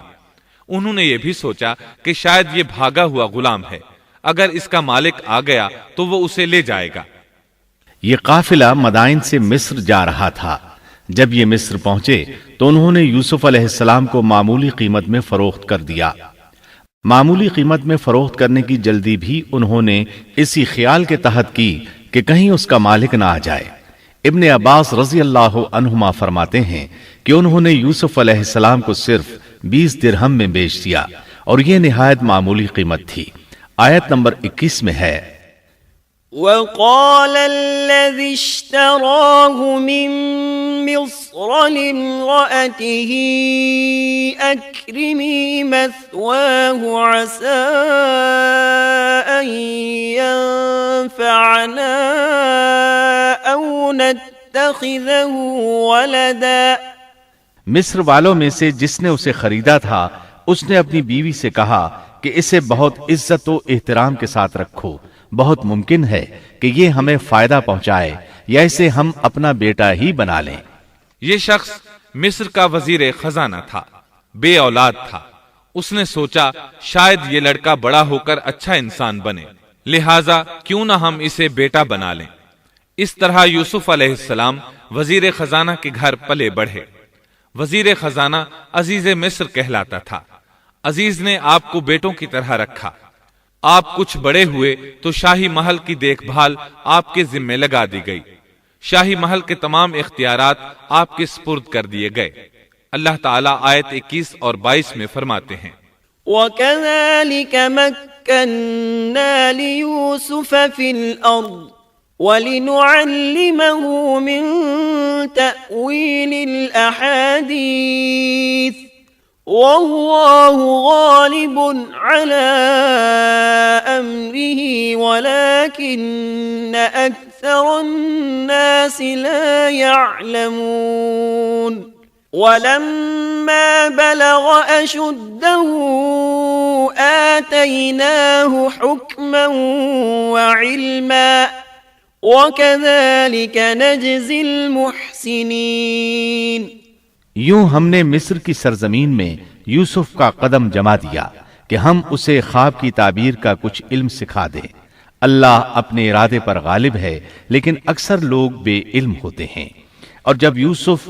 Speaker 1: انہوں نے یہ بھی سوچا کہ شاید یہ بھاگا ہوا غلام ہے، اگر اس کا مالک آ گیا تو وہ اسے لے جائے گا۔
Speaker 2: یہ قافلہ مدائن سے مصر جا رہا تھا۔ جب یہ مصر پہنچے تو انہوں نے یوسف علیہ السلام کو معمولی قیمت میں فروخت کر دیا۔ معمولی قیمت میں فروخت کرنے کی جلدی بھی انہوں نے اسی خیال کے تحت کی کہ کہیں اس کا مالک نہ آ جائے۔ ابن عباس رضی اللہ عنہما فرماتے ہیں کہ انہوں نے یوسف علیہ السلام کو صرف 20 درہم میں بیچ دیا، اور یہ نہایت معمولی قیمت تھی۔ آیت نمبر 21 میں ہے،
Speaker 3: وقال الذي اشتراه من مصر لامرأته أكرمي مثواه عسى أن ينفعنا أو نتخذه ولدا۔
Speaker 2: مصر والوں میں سے جس نے اسے خریدا تھا اس نے اپنی بیوی سے کہا کہ اسے بہت عزت و احترام کے ساتھ رکھو، بہت ممکن ہے کہ یہ ہمیں فائدہ پہنچائے یا اسے ہم اپنا بیٹا ہی بنا لیں۔
Speaker 1: یہ شخص مصر کا وزیر خزانہ تھا، بے اولاد تھا۔ اس نے سوچا شاید یہ لڑکا بڑا ہو کر اچھا انسان بنے، لہٰذا کیوں نہ ہم اسے بیٹا بنا لیں۔ اس طرح یوسف علیہ السلام وزیر خزانہ کے گھر پلے بڑھے۔ وزیر خزانہ عزیز مصر کہلاتا تھا۔ عزیز نے آپ کو بیٹوں کی طرح رکھا۔ آپ کچھ بڑے ہوئے تو شاہی محل کی دیکھ بھال آپ کے ذمہ لگا دی گئی، شاہی محل کے تمام اختیارات آپ کے سپرد کر دیے گئے۔ اللہ تعالیٰ آیت 21 اور 22 میں فرماتے ہیں،
Speaker 3: وَكَذَلِكَ مَكَّنَّا لِيُوسُفَ فِي الْأَرْضِ وَلِنُعَلِّمَهُ مِن تَأْوِيلِ الْأَحَادِيثِ وَاللَّهُ غَالِبٌ عَلَى أَمْرِهِ وَلَكِنَّ أَكْثَرَ النَّاسِ لَا يَعْلَمُونَ۔ وَلَمَّا بَلَغَ أَشُدَّهُ آتَيْنَاهُ حُكْمًا وَعِلْمًا وَكَذَلِكَ نَجْزِي الْمُحْسِنِينَ۔
Speaker 2: یوں ہم نے مصر کی سرزمین میں یوسف کا قدم جما دیا کہ ہم اسے خواب کی تعبیر کا کچھ علم سکھا دیں۔ اللہ اپنے ارادے پر غالب ہے، لیکن اکثر لوگ بے علم ہوتے ہیں۔ اور جب یوسف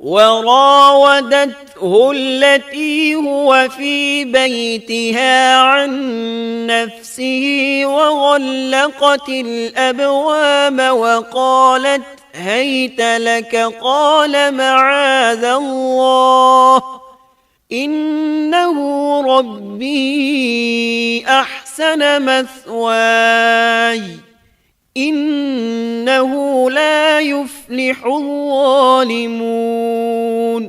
Speaker 3: وراودته التي هو في بيتها عن نفسه وغلقت الأبواب وقالت هيت لك قال معاذ الله إنه ربي أحسن مثواي إنه لا يفلح الظالمون।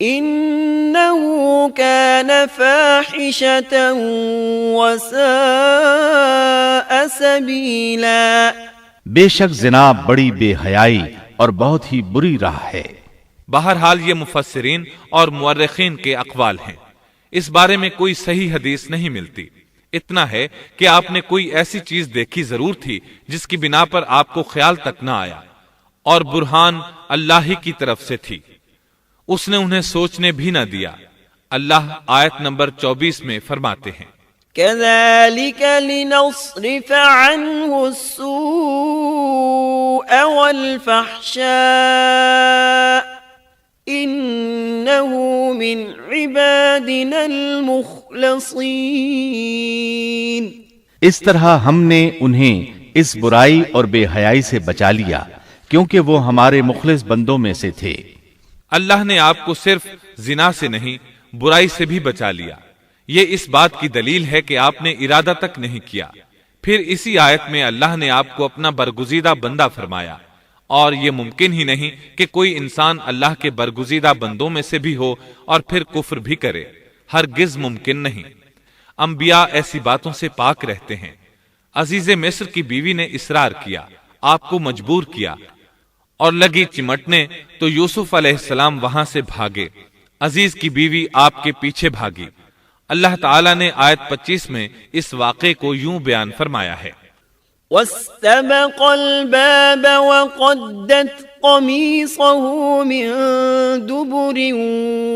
Speaker 3: إنه كان فاحشة وساء سبيلا.
Speaker 2: بے شک زنا بڑی بے حیائی اور بہت ہی بری راہ ہے.
Speaker 1: بہرحال یہ مفسرین اور مورخین کے اقوال ہیں. اس بارے میں کوئی صحیح حدیث نہیں ملتی. اتنا ہے کہ آپ نے کوئی ایسی چیز دیکھی ضرور تھی جس کی بنا پر آپ کو خیال تک نہ آیا، اور برہان اللہ ہی کی طرف سے تھی. اس نے انہیں سوچنے بھی نہ دیا. اللہ آیت نمبر 24 میں فرماتے ہیں،
Speaker 3: كذلك لنصرف عنه السوء والفحشاء إنه من عبادنا المخلصين.
Speaker 2: اس طرح ہم نے انہیں اس برائی اور بے حیائی سے بچا لیا کیونکہ وہ ہمارے مخلص بندوں میں سے تھے.
Speaker 1: اللہ نے آپ کو صرف زنا سے نہیں برائی سے بھی بچا لیا. یہ اس بات کی دلیل ہے کہ آپ نے ارادہ تک نہیں کیا. پھر اسی آیت میں اللہ نے آپ کو اپنا برگزیدہ بندہ فرمایا، اور یہ ممکن ہی نہیں کہ کوئی انسان اللہ کے برگزیدہ بندوں میں سے بھی ہو اور پھر کفر بھی کرے. ہرگز ممکن نہیں. انبیاء ایسی باتوں سے پاک رہتے ہیں. عزیز مصر کی بیوی نے اصرار کیا، آپ کو مجبور کیا اور لگی چمٹنے تو یوسف علیہ السلام وہاں سے بھاگے. عزیز کی بیوی آپ کے پیچھے بھاگی. اللہ تعالیٰ نے آیت 25 میں اس واقعے کو یوں بیان فرمایا ہے،
Speaker 3: واستبق الباب وقدت قميصه من دبر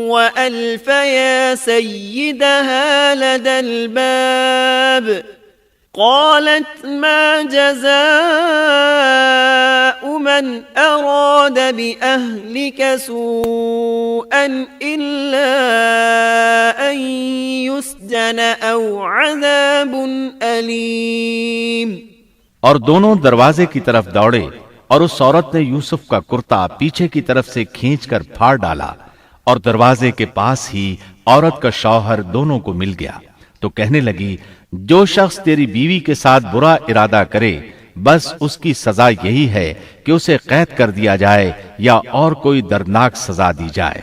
Speaker 3: وألف يا سيدها لدى الباب قالت ما جزاء من أراد بأهلك سوءا إلا أن يسجن أو عذاب أليم.
Speaker 2: اور دونوں دروازے کی طرف دوڑے اور اس عورت نے یوسف کا کرتا پیچھے کی طرف سے کھینچ کر پھاڑ ڈالا اور دروازے کے پاس ہی عورت کا شوہر دونوں کو مل گیا تو کہنے لگی، جو شخص تیری بیوی کے ساتھ برا ارادہ کرے بس اس کی سزا یہی ہے کہ اسے قید کر دیا جائے یا اور کوئی دردناک سزا دی جائے.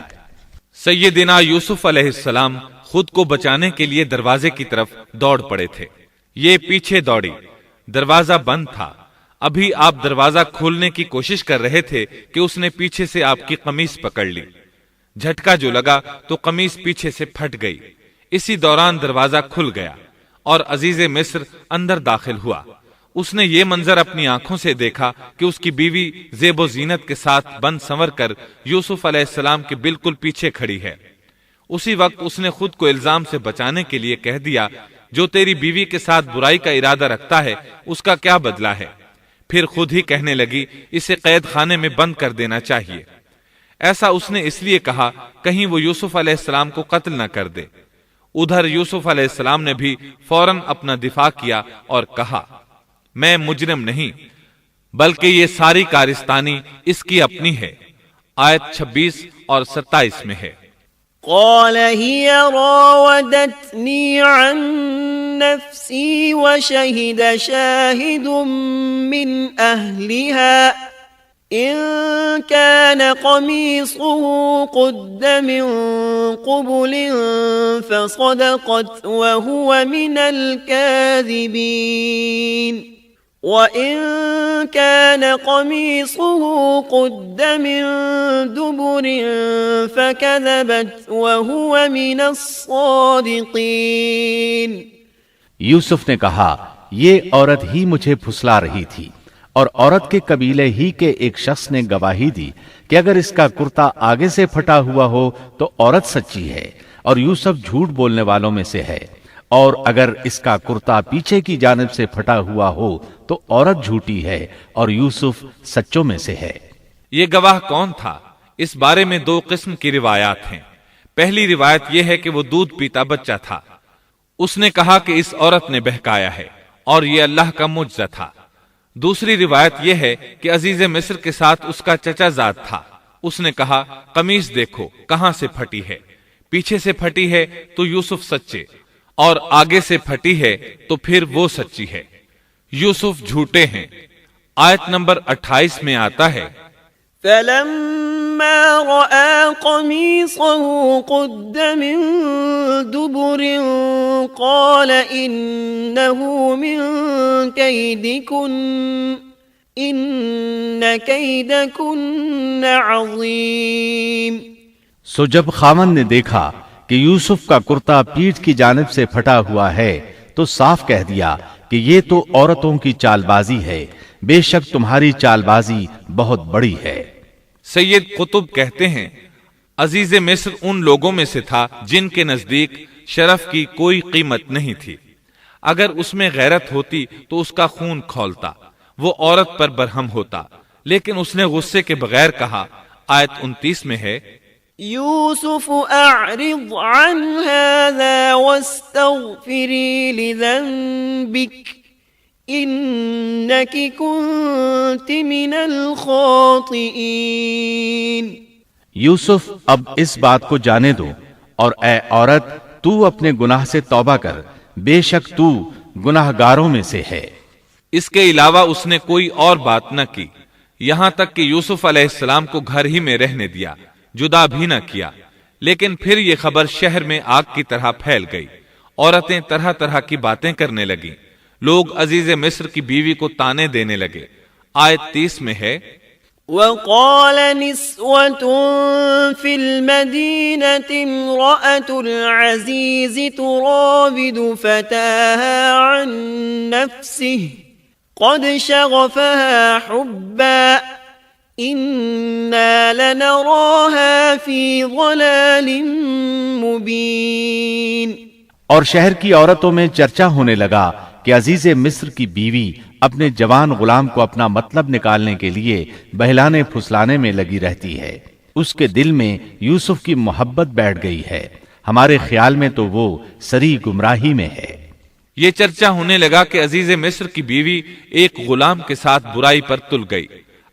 Speaker 1: سیدنا یوسف علیہ السلام خود کو بچانے کے لیے دروازے کی طرف دوڑ پڑے تھے. یہ پیچھے دوڑی. دروازہ بند تھا. ابھی آپ دروازہ کھولنے کی کوشش کر رہے تھے کہ اس نے پیچھے سے آپ کی قمیص پکڑ لی. جھٹکا جو لگا تو قمیص پیچھے سے پھٹ گئی. اسی دوران دروازہ کھل گیا اور عزیز مصر اندر داخل ہوا. اس نے یہ منظر اپنی آنکھوں سے دیکھا کہ اس کی بیوی زیب و زینت کے ساتھ بند سنور کر یوسف علیہ السلام کے بالکل پیچھے کھڑی ہے. اسی وقت اس نے خود کو الزام سے بچانے کے لیے کہہ دیا، جو تیری بیوی کے ساتھ برائی کا ارادہ رکھتا ہے اس کا کیا بدلہ ہے. پھر خود ہی کہنے لگی، اسے قید خانے میں بند کر دینا چاہیے. ایسا اس نے اس لیے کہا کہیں وہ یوسف علیہ السلام کو قتل نہ کر دے. ادھر یوسف علیہ السلام نے بھی فوراً اپنا دفاع کیا اور کہا، میں مجرم نہیں بلکہ یہ ساری کارستانی اس کی اپنی ہے. آیت 26 اور 27 میں ہے،
Speaker 3: قال هي راودتني عن نفسي وشهد شاهد من أهلها إن كان قميصه قد من قبل فصدقت وهو من الكاذبين وَإِن كَانَ قَمِيصُهُ قُدَّ مِن دُبُرٍ فَكَذَبَتْ وَهُوَ مِنَ الصَّادِقِينَ.
Speaker 2: یوسف نے کہا، یہ عورت ہی مجھے پھسلا رہی تھی، اور عورت کے قبیلے ہی کے ایک شخص نے گواہی دی کہ اگر اس کا کرتا آگے سے پھٹا ہوا ہو تو عورت سچی ہے اور یوسف جھوٹ بولنے والوں میں سے ہے، اور اگر اس کا کرتا پیچھے کی جانب سے پھٹا ہوا ہو تو عورت جھوٹی ہے اور یوسف سچوں میں سے ہے.
Speaker 1: یہ گواہ کون تھا؟ اس بارے میں دو قسم کی روایات ہیں. پہلی روایت یہ ہے کہ وہ دودھ پیتا بچہ تھا. اس نے کہا کہ اس عورت نے بہکایا ہے اور یہ اللہ کا معجزہ تھا. دوسری روایت یہ ہے کہ عزیز مصر کے ساتھ اس کا چچا زاد تھا. اس نے کہا، قمیص دیکھو کہاں سے پھٹی ہے، پیچھے سے پھٹی ہے تو یوسف سچے، اور آگے سے پھٹی ہے تو پھر وہ سچی ہے. یوسف جھوٹے ہیں. آیت نمبر 28 میں آتا ہے،
Speaker 3: فَلَمَّا فلما رأى قميصه قد من دبر قال إنه من كيدكن إن كيدكن عظيم۔
Speaker 2: سو جب خاوند نے دیکھا کہ یوسف کا کرتا پیٹھ کی جانب سے پھٹا ہوا ہے تو صاف کہہ دیا کہ یہ تو عورتوں کی چال بازی ہے، بے شک تمہاری چال بازی بہت بڑی ہے۔
Speaker 1: سید قطب کہتے ہیں عزیز مصر ان لوگوں میں سے تھا جن کے نزدیک شرف کی کوئی قیمت نہیں تھی، اگر اس میں غیرت ہوتی تو اس کا خون کھولتا، وہ عورت پر برہم ہوتا، لیکن اس نے غصے کے بغیر کہا۔ آیت 29 میں ہے
Speaker 3: یوسف اعرض عن هذا واستغفری لذنبک انک کنت من الخاطئین۔
Speaker 2: یوسف اب اس بات کو جانے دو اور اے عورت تو اپنے گناہ سے توبہ کر، بے شک تو گناہگاروں میں سے ہے۔
Speaker 1: اس کے علاوہ اس نے کوئی اور بات نہ کی، یہاں تک کہ یوسف علیہ السلام کو گھر ہی میں رہنے دیا، جدا بھی نہ کیا۔ لیکن پھر یہ خبر شہر میں آگ کی طرح پھیل گئی، عورتیں طرح طرح کی باتیں کرنے لگیں، لوگ عزیز مصر کی بیوی کو تانے دینے لگے۔ آیت 30 میں ہے
Speaker 3: وقال نسوة في المدينة امرأة العزيز تراود فتاها عن نفسه قد شغفها حبا إنا لنراها في ضلال مبين۔
Speaker 2: اور شہر کی عورتوں میں چرچا ہونے لگا کہ عزیز مصر کی بیوی اپنے جوان غلام کو اپنا مطلب نکالنے کے لیے بہلانے پھسلانے میں لگی رہتی ہے، اس کے دل میں یوسف کی محبت بیٹھ گئی ہے، ہمارے خیال میں تو وہ سری گمراہی میں ہے۔
Speaker 1: یہ چرچا ہونے لگا کہ عزیز مصر کی بیوی ایک غلام کے ساتھ برائی پر تل گئی،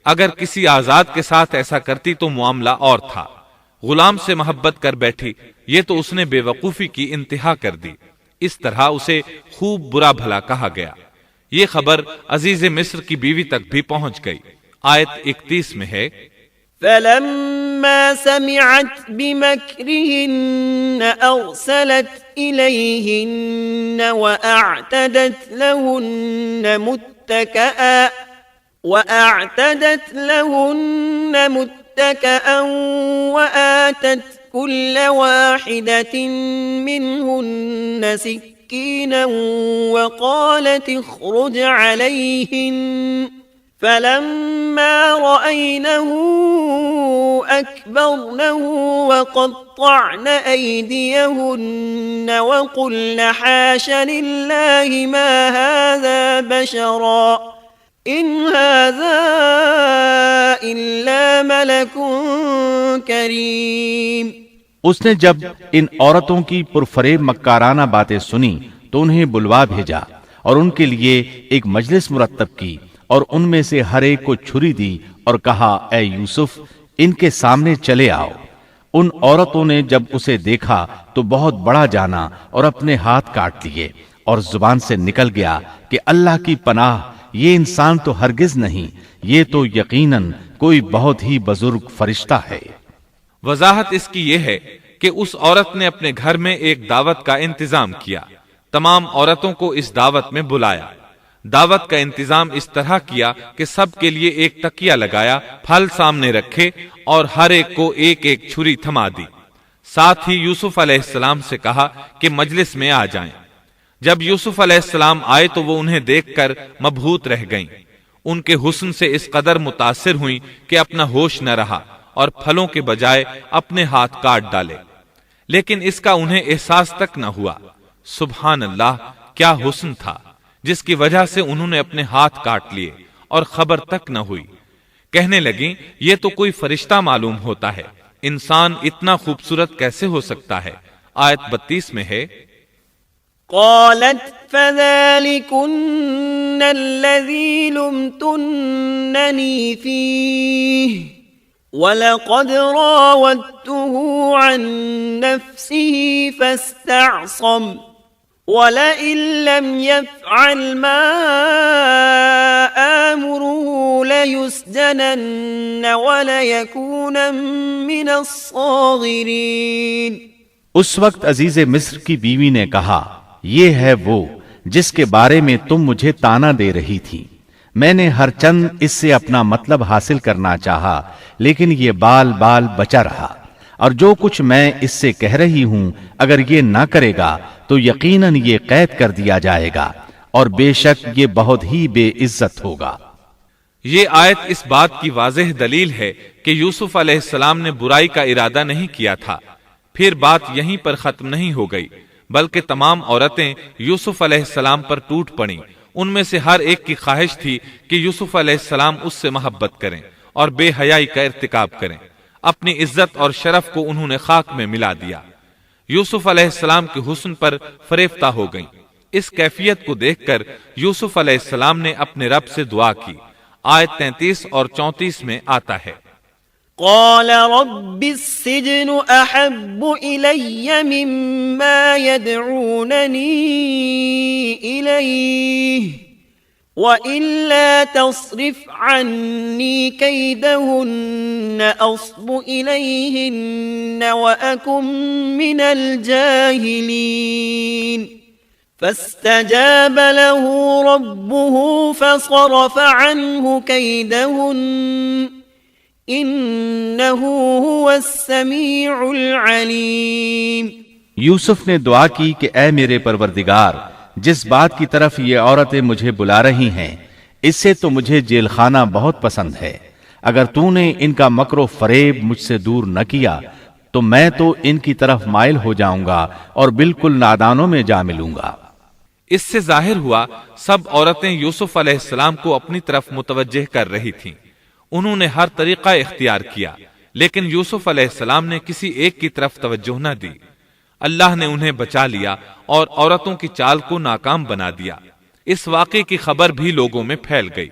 Speaker 1: اگر کسی آزاد کے ساتھ ایسا کرتی تو معاملہ اور تھا، غلام سے محبت کر بیٹھی، یہ تو اس نے بے وقوفی کی انتہا کر دی، اس طرح اسے خوب برا بھلا کہا گیا۔ یہ خبر عزیز مصر کی بیوی تک بھی پہنچ گئی۔ آیت 31 میں ہے
Speaker 3: فلما سمعت بمكرهن أرسلت إليهن وأعتدت لهن متكئا وآتت كل واحدة منهن سكينا وقالت اخرج عليهن فلما رأينه أكبرنه وقطعن أيديهن وقلن حاش لله ما هذا بشرا إن هذا إلا ملك كريم۔
Speaker 2: اس نے جب ان عورتوں کی پرفریب مکارانہ باتیں سنی تو انہیں بلوا بھیجا اور ان کے لیے ایک مجلس مرتب کی اور ان میں سے ہر ایک کو چھری دی اور کہا اے یوسف ان کے سامنے چلے آؤ۔ ان عورتوں نے جب اسے دیکھا تو بہت بڑا جانا اور اپنے ہاتھ کاٹ لیے اور زبان سے نکل گیا کہ اللہ کی پناہ، یہ انسان تو ہرگز نہیں، یہ تو یقیناً کوئی بہت ہی بزرگ فرشتہ ہے۔
Speaker 1: وضاحت اس کی یہ ہے کہ اس عورت نے اپنے گھر میں ایک دعوت کا انتظام کیا، تمام عورتوں کو اس دعوت میں بلایا، دعوت کا انتظام اس طرح کیا کہ سب کے لیے ایک تکیہ لگایا، پھل سامنے رکھے اور ہر ایک کو ایک ایک چھری تھما دی، ساتھ ہی یوسف علیہ السلام سے کہا کہ مجلس میں آ جائیں۔ جب یوسف علیہ السلام آئے تو وہ انہیں دیکھ کر مبہوت رہ گئیں، ان کے حسن سے اس قدر متاثر ہوئیں کہ اپنا ہوش نہ رہا اور پھلوں کے بجائے اپنے ہاتھ کاٹ ڈالے، لیکن اس کا انہیں احساس تک نہ ہوا۔ سبحان اللہ، کیا حسن تھا جس کی وجہ سے انہوں نے اپنے ہاتھ کاٹ لیے اور خبر تک نہ ہوئی۔ کہنے لگیں یہ تو کوئی فرشتہ معلوم ہوتا ہے، انسان اتنا خوبصورت کیسے ہو سکتا ہے۔ آیت 32 میں ہے
Speaker 3: قالت فذلكن الذي لمتنني فيه ولقد راودته عن نفسه فاستعصم وَلَئِن لَّمْ يَفْعَلْ مَا آمُرُهُ لَيُسْجَنَنَّ وَلَيَكُونًا مِّنَ الصَّاغِرِينَ۔
Speaker 2: اس وقت عزیز مصر کی بیوی نے کہا، یہ ہے وہ جس کے بارے میں تم مجھے تانا دے رہی تھی۔ میں نے ہر چند اس سے اپنا مطلب حاصل کرنا چاہا، لیکن یہ بال بال بچا رہا، اور جو کچھ میں اس سے کہہ رہی ہوں اگر یہ نہ کرے گا تو یقیناً یہ قید کر دیا جائے گا، اور بے شک یہ بہت ہی بے عزت ہوگا۔
Speaker 1: یہ آیت اس بات کی واضح دلیل ہے کہ یوسف علیہ السلام نے برائی کا ارادہ نہیں کیا تھا۔ پھر بات یہیں پر ختم نہیں ہو گئی، بلکہ تمام عورتیں یوسف علیہ السلام پر ٹوٹ پڑیں۔ ان میں سے ہر ایک کی خواہش تھی کہ یوسف علیہ السلام اس سے محبت کریں اور بے حیائی کا ارتکاب کریں۔ اپنی عزت اور شرف کو انہوں نے خاک میں ملا دیا۔ یوسف علیہ السلام کے حسن پر فریفتہ ہو گئیں۔ اس کیفیت کو دیکھ کر یوسف علیہ السلام نے اپنے رب سے دعا کی۔ آیت 33 اور 34 میں آتا ہے،
Speaker 3: قال رب السجن احب الي مما يدعونني اليه والا تصرف عني كيدهن اصب اليهن واكن من الجاهلين فاستجاب له ربه فصرف عنه كيدهن انه هو السمیع العلیم۔
Speaker 2: یوسف نے دعا کی کہ اے میرے پروردگار، جس بات کی طرف یہ عورتیں مجھے بلا رہی ہیں اس سے تو مجھے جیل خانہ بہت پسند ہے۔ اگر تو نے ان کا مکر و فریب مجھ سے دور نہ کیا تو میں تو ان کی طرف مائل ہو جاؤں گا اور بالکل نادانوں میں جا ملوں گا۔
Speaker 1: اس سے ظاہر ہوا سب عورتیں یوسف علیہ السلام کو اپنی طرف متوجہ کر رہی تھیں۔ انہوں نے ہر طریقہ اختیار کیا، لیکن یوسف علیہ السلام نے کسی ایک کی طرف توجہ نہ دی۔ اللہ نے انہیں بچا لیا اور عورتوں کی چال کو ناکام بنا دیا۔ اس واقعے کی خبر بھی لوگوں میں پھیل گئی۔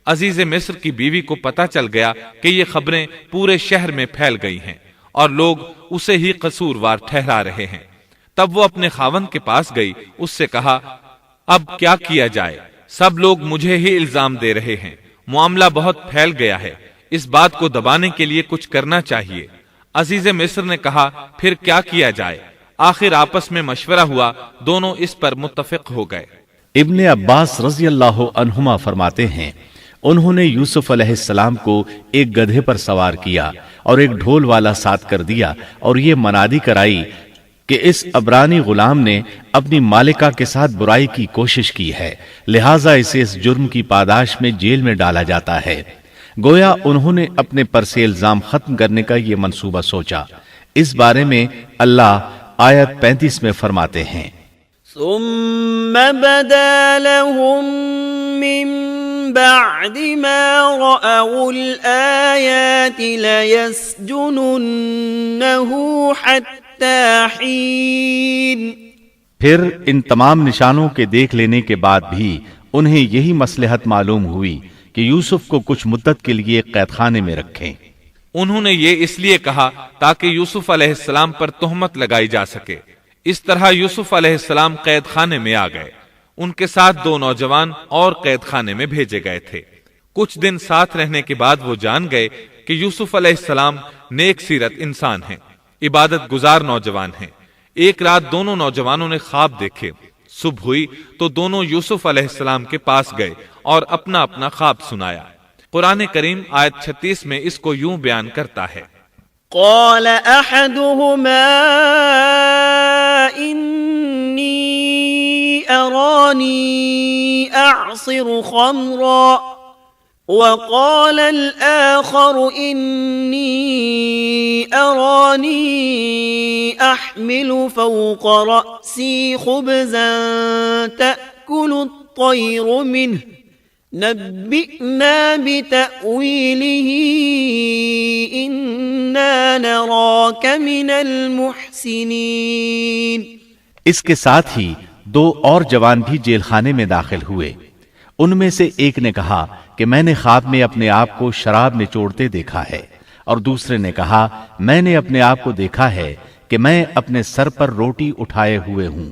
Speaker 1: عزیز مصر کی بیوی کو پتہ چل گیا کہ یہ خبریں پورے شہر میں پھیل گئی ہیں اور لوگ اسے ہی قصوروار ٹھہرا رہے ہیں۔ تب وہ اپنے خاوند کے پاس گئی، اس سے کہا، اب کیا کیا جائے؟ سب لوگ مجھے ہی الزام دے رہے ہیں، معاملہ بہت پھیل گیا ہے، اس بات کو دبانے کے لیے کچھ کرنا چاہیے۔ عزیز مصر نے کہا، پھر کیا کیا جائے؟ آخر آپس میں مشورہ ہوا، دونوں اس پر متفق ہو گئے۔
Speaker 2: ابن عباس رضی اللہ عنہما فرماتے ہیں، انہوں نے یوسف علیہ السلام کو ایک گدھے پر سوار کیا اور ایک ڈھول والا ساتھ کر دیا اور یہ منادی کرائی کہ اس عبرانی غلام نے اپنی مالکہ کے ساتھ برائی کی کوشش کی ہے، لہٰذا اسے اس جرم کی پاداش میں جیل میں ڈالا جاتا ہے۔ گویا انہوں نے اپنے پر سے الزام ختم کرنے کا یہ منصوبہ سوچا۔ اس بارے میں اللہ آیت 35 میں فرماتے ہیں،
Speaker 3: ثم بدا لهم من بعد ما رأوا الآيات ليسجننه حتى حين۔
Speaker 2: پھر ان تمام نشانوں کے دیکھ لینے کے بعد بھی انہیں یہی مصلحت معلوم ہوئی کہ یوسف کو کچھ مدت کے لیے قید خانے میں رکھیں۔
Speaker 1: انہوں نے یہ اس لیے کہا تاکہ یوسف علیہ السلام پر تہمت لگائی جا سکے۔ اس طرح یوسف علیہ السلام قید خانے میں آ گئے۔ ان کے ساتھ 2 نوجوان اور قید خانے میں بھیجے گئے تھے۔ کچھ دن ساتھ رہنے کے بعد وہ جان گئے کہ یوسف علیہ السلام نیک سیرت انسان ہیں، عبادت گزار نوجوان ہیں۔ ایک رات دونوں نوجوانوں نے خواب دیکھے۔ صبح ہوئی تو دونوں یوسف علیہ السلام کے پاس گئے اور اپنا اپنا خواب سنایا۔ قرآن کریم آیت 36 میں اس کو یوں بیان کرتا ہے،
Speaker 3: قال احدهما انی ارانی اعصر خمرا وقال الآخر انی ارانی احمل فوق رأسی خبزا تأکل الطیر منه نبئنا بتأویلہ انا نراک من المحسنین۔
Speaker 2: اس کے ساتھ ہی 2 اور جوان بھی جیل خانے میں داخل ہوئے۔ ان میں سے ایک نے کہا کہ میں نے خواب میں اپنے آپ کو شراب نچوڑتے دیکھا ہے، اور دوسرے نے کہا میں نے اپنے آپ کو دیکھا ہے کہ میں اپنے سر پر روٹی اٹھائے ہوئے ہوں،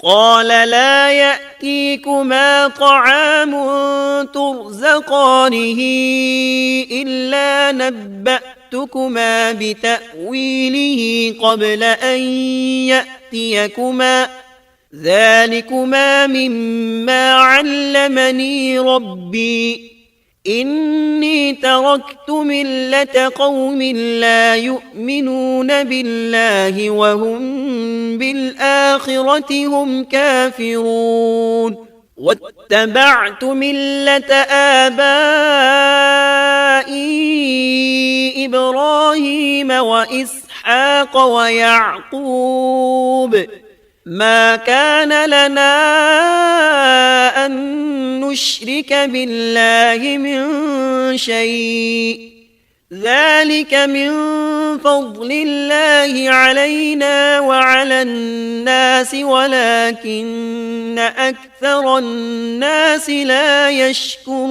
Speaker 3: قال لا يأتيكما طعام ترزقانه إلا نبأتكما بتأويله قبل أن يأتيكما ذلكما مما علمني ربي إني تركت ملة قوم لا يؤمنون بالله وهم بالآخرة هم كافرون واتبعت ملة آبائي إبراهيم وإسحاق ويعقوب ما كان لنا أن نشرك بالله من شيء ذلك من فضل الله علينا وعلى الناس ولكن أكثر الناس لا يشكرون۔